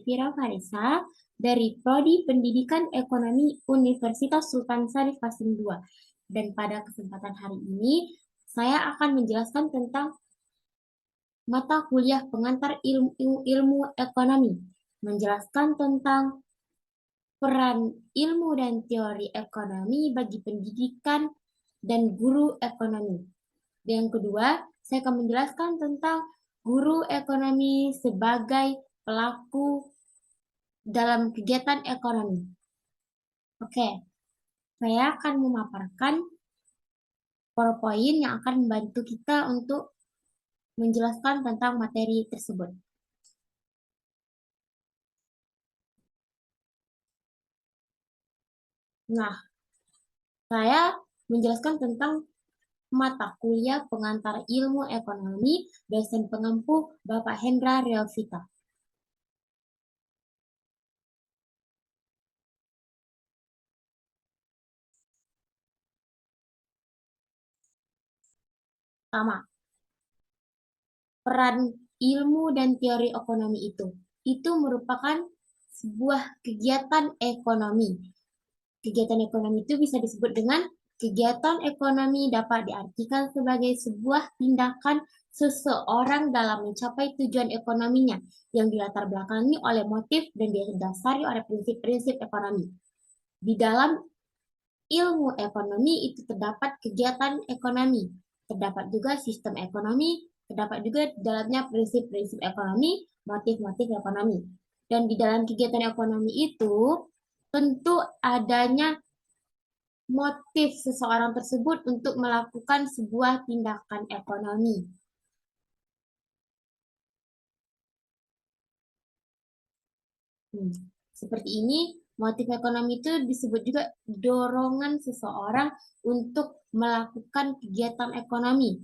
Elvira Farisa dari Prodi Pendidikan Ekonomi Universitas Sultan Syarif Qasim II. Dan pada kesempatan hari ini, saya akan menjelaskan tentang mata kuliah pengantar ilmu ekonomi. Menjelaskan tentang peran ilmu dan teori ekonomi bagi pendidikan dan guru ekonomi. Yang kedua, saya akan menjelaskan tentang guru ekonomi sebagai pelaku dalam kegiatan ekonomi. Oke, saya akan memaparkan PowerPoint yang akan membantu kita untuk menjelaskan tentang materi tersebut. Nah, saya menjelaskan tentang mata kuliah pengantar ilmu ekonomi dosen pengampu Bapak Hendra Rialvita. Pertama, peran ilmu dan teori ekonomi itu. Itu merupakan sebuah kegiatan ekonomi. Kegiatan ekonomi itu bisa disebut dengan kegiatan ekonomi dapat diartikan sebagai sebuah tindakan seseorang dalam mencapai tujuan ekonominya yang dilatar belakangi oleh motif dan didasari oleh prinsip-prinsip ekonomi. Di dalam ilmu ekonomi itu terdapat kegiatan ekonomi, terdapat juga sistem ekonomi, terdapat juga di dalamnya prinsip-prinsip ekonomi, motif-motif ekonomi. Dan di dalam kegiatan ekonomi itu tentu adanya motif seseorang tersebut untuk melakukan sebuah tindakan ekonomi. Seperti ini, motif ekonomi itu disebut juga dorongan seseorang untuk melakukan kegiatan ekonomi.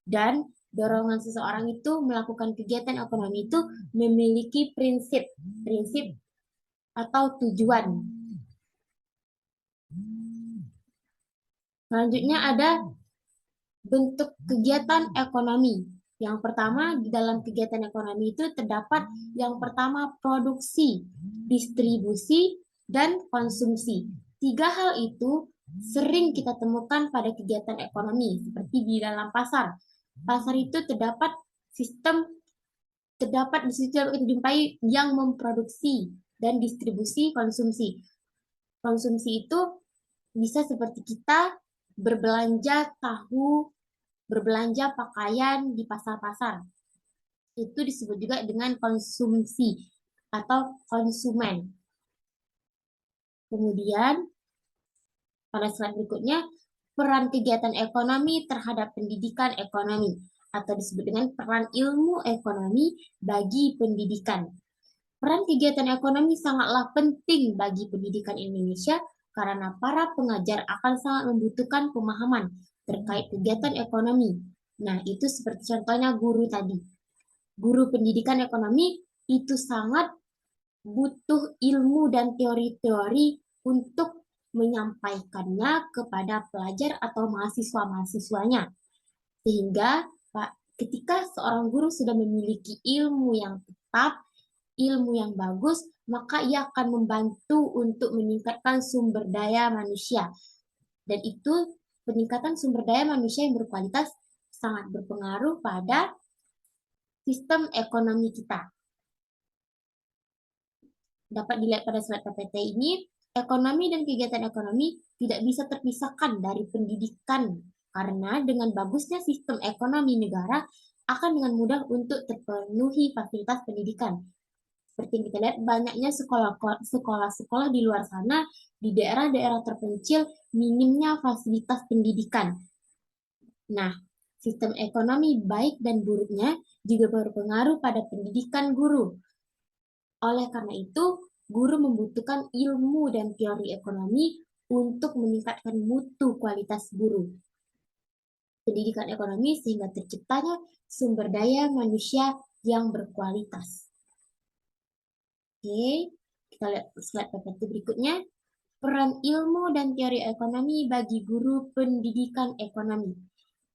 Dan dorongan seseorang itu melakukan kegiatan ekonomi itu memiliki prinsip atau tujuan. Selanjutnya ada bentuk kegiatan ekonomi. Yang pertama, di dalam kegiatan ekonomi itu terdapat yang pertama produksi, distribusi, dan konsumsi. Tiga hal itu sering kita temukan pada kegiatan ekonomi, seperti di dalam pasar. Pasar itu terdapat di situ kita jumpai yang memproduksi dan distribusi konsumsi. Konsumsi itu bisa seperti kita berbelanja tahu, berbelanja pakaian di pasar-pasar. Itu disebut juga dengan konsumsi atau konsumen. Kemudian, pada slide berikutnya, peran kegiatan ekonomi terhadap pendidikan ekonomi atau disebut dengan peran ilmu ekonomi bagi pendidikan. Peran kegiatan ekonomi sangatlah penting bagi pendidikan Indonesia karena para pengajar akan sangat membutuhkan pemahaman terkait kegiatan ekonomi. Nah, itu seperti contohnya guru tadi. Guru pendidikan ekonomi itu sangat butuh ilmu dan teori-teori untuk menyampaikannya kepada pelajar atau mahasiswa-mahasiswanya. Sehingga ketika seorang guru sudah memiliki ilmu yang tetap, ilmu yang bagus, maka ia akan membantu untuk meningkatkan sumber daya manusia. Dan itu peningkatan sumber daya manusia yang berkualitas sangat berpengaruh pada sistem ekonomi kita. Dapat dilihat pada slide PPT ini, ekonomi dan kegiatan ekonomi tidak bisa terpisahkan dari pendidikan karena dengan bagusnya sistem ekonomi negara akan dengan mudah untuk terpenuhi fasilitas pendidikan. Seperti yang kita lihat, banyaknya sekolah-sekolah di luar sana, di daerah-daerah terpencil, minimnya fasilitas pendidikan. Nah, sistem ekonomi baik dan buruknya juga berpengaruh pada pendidikan guru. Oleh karena itu, guru membutuhkan ilmu dan teori ekonomi untuk meningkatkan mutu kualitas guru. Pendidikan ekonomi sehingga terciptanya sumber daya manusia yang berkualitas. Oke, kita lihat slide PPT berikutnya. Peran ilmu dan teori ekonomi bagi guru pendidikan ekonomi.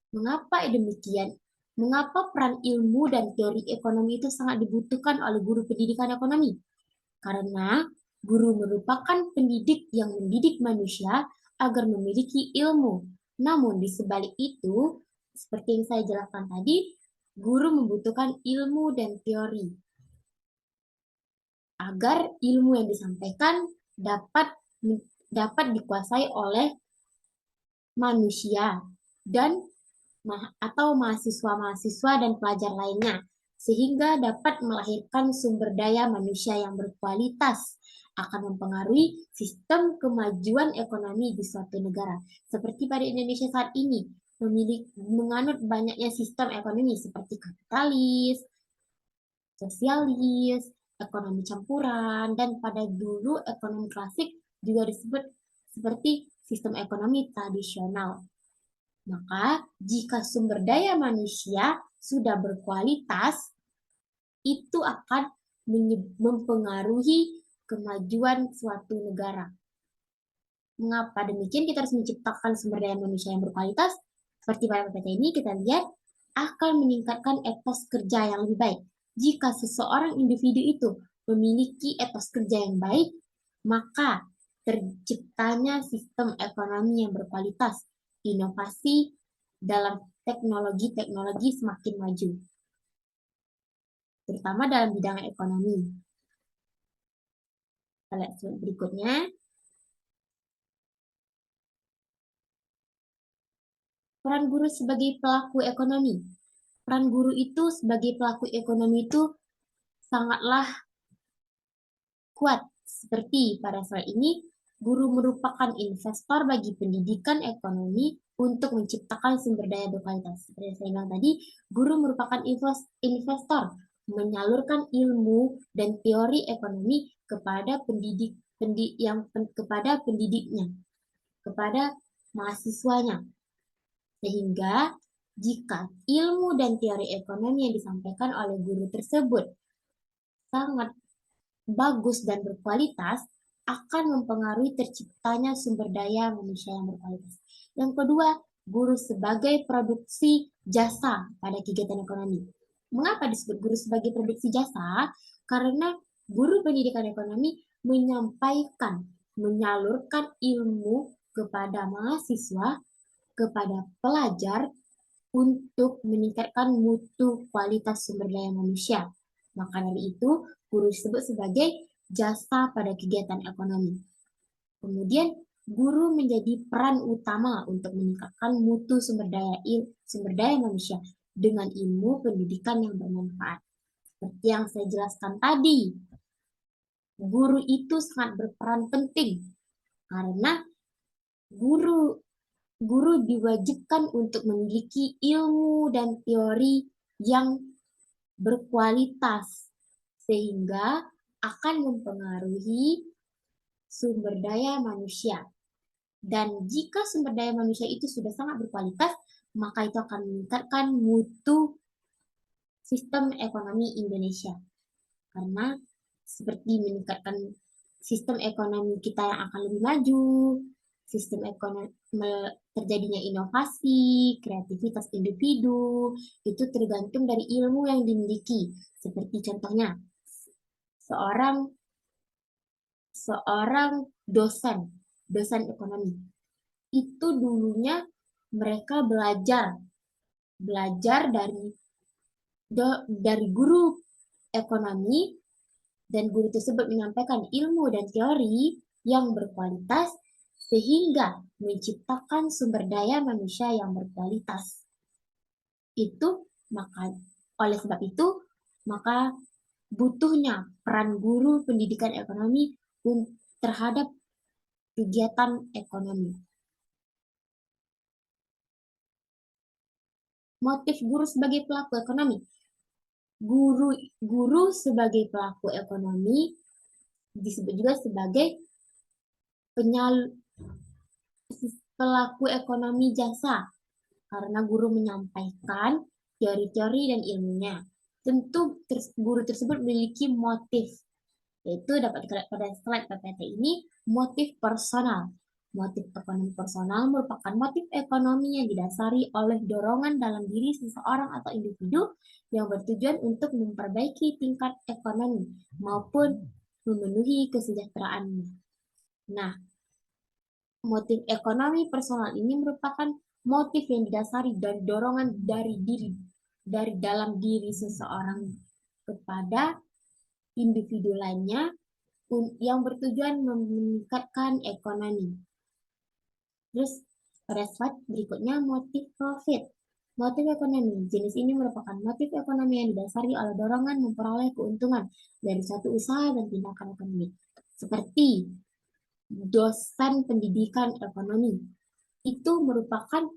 Mengapa demikian? Mengapa peran ilmu dan teori ekonomi itu sangat dibutuhkan oleh guru pendidikan ekonomi? karena guru merupakan pendidik yang mendidik manusia agar memiliki ilmu. Namun di sebalik itu, seperti yang saya jelaskan tadi, guru membutuhkan ilmu dan teori agar ilmu yang disampaikan dapat dikuasai oleh manusia dan atau mahasiswa-mahasiswa dan pelajar lainnya, sehingga dapat melahirkan sumber daya manusia yang berkualitas, akan mempengaruhi sistem kemajuan ekonomi di suatu negara. Seperti pada Indonesia saat ini, menganut banyaknya sistem ekonomi seperti kapitalis, sosialis, ekonomi campuran, dan pada dulu ekonomi klasik juga disebut seperti sistem ekonomi tradisional. Maka, jika sumber daya manusia sudah berkualitas, itu akan mempengaruhi kemajuan suatu negara. Mengapa demikian? Kita harus menciptakan sumber daya manusia yang berkualitas. Seperti pada PPT ini, kita lihat akan meningkatkan etos kerja yang lebih baik. Jika seseorang individu itu memiliki etos kerja yang baik, maka terciptanya sistem ekonomi yang berkualitas, inovasi dalam teknologi-teknologi semakin maju, terutama dalam bidang ekonomi. Kita lihat slide berikutnya. Peran guru sebagai pelaku ekonomi. Peran guru itu sebagai pelaku ekonomi itu sangatlah kuat. Seperti pada slide ini, guru merupakan investor bagi pendidikan ekonomi untuk menciptakan sumber daya berkualitas. Seperti yang saya bilang tadi, guru merupakan investor menyalurkan ilmu dan teori ekonomi kepada kepada pendidiknya, kepada mahasiswanya. Sehingga jika ilmu dan teori ekonomi yang disampaikan oleh guru tersebut sangat bagus dan berkualitas, akan mempengaruhi terciptanya sumber daya manusia yang berkualitas. Yang kedua, guru sebagai produksi jasa pada kegiatan ekonomi. Mengapa disebut guru sebagai produksi jasa? Karena guru pendidikan ekonomi menyampaikan, menyalurkan ilmu kepada mahasiswa, kepada pelajar untuk meningkatkan mutu kualitas sumber daya manusia. Maka dari itu, guru disebut sebagai jasa pada kegiatan ekonomi. Kemudian, guru menjadi peran utama untuk meningkatkan mutu sumber daya manusia dengan ilmu pendidikan yang bermanfaat. Seperti yang saya jelaskan tadi, guru itu sangat berperan penting karena guru diwajibkan untuk memiliki ilmu dan teori yang berkualitas sehingga akan mempengaruhi sumber daya manusia. Dan jika sumber daya manusia itu sudah sangat berkualitas, maka itu akan meningkatkan mutu sistem ekonomi Indonesia. Karena seperti meningkatkan sistem ekonomi kita yang akan lebih maju, sistem ekonomi terjadinya inovasi, kreativitas individu, itu tergantung dari ilmu yang dimiliki. Seperti contohnya, seorang dosen ekonomi. Itu dulunya mereka belajar dari guru ekonomi, dan guru tersebut menyampaikan ilmu dan teori yang berkualitas sehingga menciptakan sumber daya manusia yang berkualitas. Oleh sebab itu, maka butuhnya peran guru pendidikan ekonomi terhadap kegiatan ekonomi. Motif guru sebagai pelaku ekonomi. Guru sebagai pelaku ekonomi disebut juga sebagai pelaku ekonomi jasa karena guru menyampaikan teori-teori dan ilmunya. Tentu guru tersebut memiliki motif, yaitu dapat dilihat pada slide PPT ini, motif personal. Motif ekonomi personal merupakan motif ekonomi yang didasari oleh dorongan dalam diri seseorang atau individu yang bertujuan untuk memperbaiki tingkat ekonomi maupun memenuhi kesejahteraan. Nah, motif ekonomi personal ini merupakan motif yang didasari dari dorongan dari dalam diri seseorang kepada individu lainnya yang bertujuan meningkatkan ekonomi. Terus pada slide berikutnya motif profit. Motif ekonomi. Jenis ini merupakan motif ekonomi yang didasari oleh dorongan memperoleh keuntungan dari suatu usaha dan tindakan ekonomi. Seperti dosen pendidikan ekonomi. Itu merupakan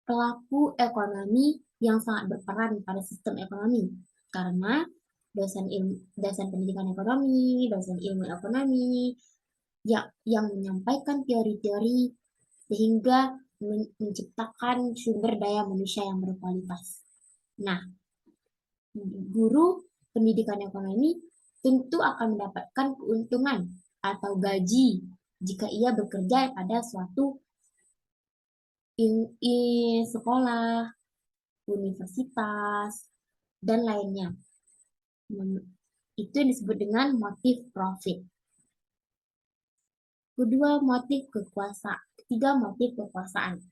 pelaku ekonomi yang sangat berperan pada sistem ekonomi. Karena dosen pendidikan ekonomi, dosen ilmu ekonomi, yang menyampaikan teori-teori sehingga menciptakan sumber daya manusia yang berkualitas. Nah, guru pendidikan ekonomi tentu akan mendapatkan keuntungan atau gaji jika ia bekerja pada suatu sekolah, universitas, dan lainnya. Itu yang disebut dengan motif profit. Kedua, motif kekuasaan. Ketiga, motif kekuasaan.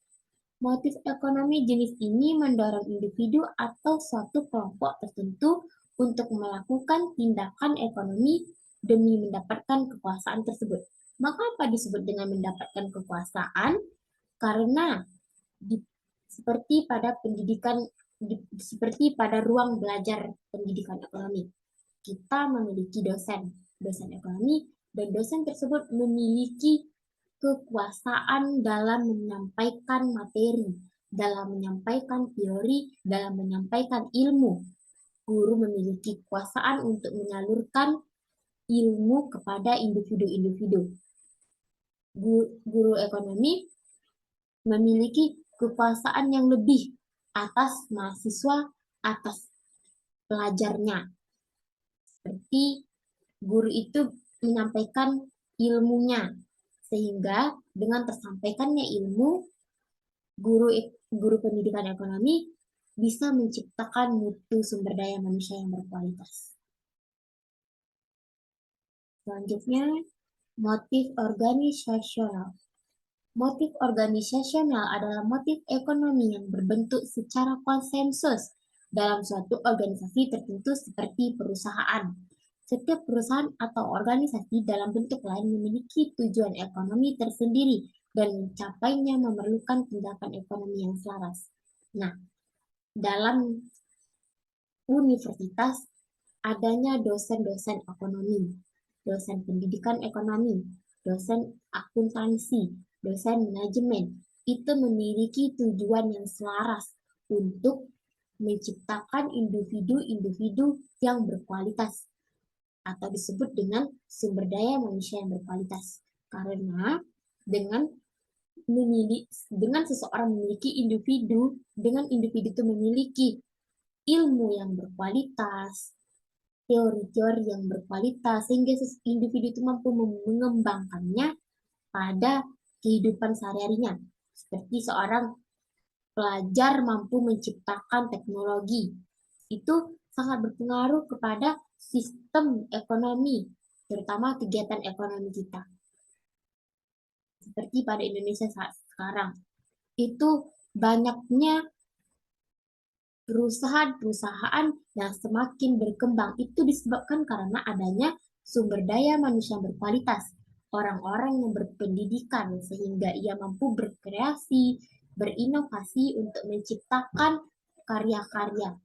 Motif ekonomi jenis ini mendorong individu atau suatu kelompok tertentu untuk melakukan tindakan ekonomi demi mendapatkan kekuasaan tersebut. Maka apa disebut dengan mendapatkan kekuasaan? Karena seperti pada ruang belajar pendidikan ekonomi, kita memiliki dosen ekonomi, dan dosen tersebut memiliki kekuasaan dalam menyampaikan materi, dalam menyampaikan teori, dalam menyampaikan ilmu. Guru memiliki kekuasaan untuk menyalurkan ilmu kepada individu-individu. Guru ekonomi memiliki kekuasaan yang lebih atas mahasiswa, atas pelajarnya. Seperti guru itu menyampaikan ilmunya, sehingga dengan tersampaikannya ilmu, guru pendidikan ekonomi bisa menciptakan mutu sumber daya manusia yang berkualitas. Selanjutnya, motif organisasional. Motif organisasional adalah motif ekonomi yang berbentuk secara konsensus dalam suatu organisasi tertentu seperti perusahaan. Setiap perusahaan atau organisasi dalam bentuk lain memiliki tujuan ekonomi tersendiri dan mencapainya memerlukan tindakan ekonomi yang selaras. Nah, dalam universitas adanya dosen-dosen ekonomi, dosen pendidikan ekonomi, dosen akuntansi, dosen manajemen. Itu memiliki tujuan yang selaras untuk menciptakan individu-individu yang berkualitas atau disebut dengan sumber daya manusia yang berkualitas. Karena dengan seseorang memiliki individu, dengan individu itu memiliki ilmu yang berkualitas, teori-teori yang berkualitas, sehingga individu itu mampu mengembangkannya pada kehidupan sehari-harinya. Seperti seorang pelajar mampu menciptakan teknologi. Itu sangat berpengaruh kepada sistem ekonomi, terutama kegiatan ekonomi kita. Seperti pada Indonesia saat sekarang, itu banyaknya perusahaan-perusahaan yang semakin berkembang. Itu disebabkan karena adanya sumber daya manusia yang berkualitas, orang-orang yang berpendidikan, sehingga ia mampu berkreasi, berinovasi untuk menciptakan karya-karya.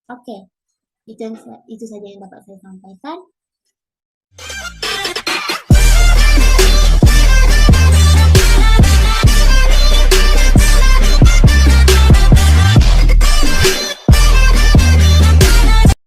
Oke. Itu saja yang dapat saya sampaikan.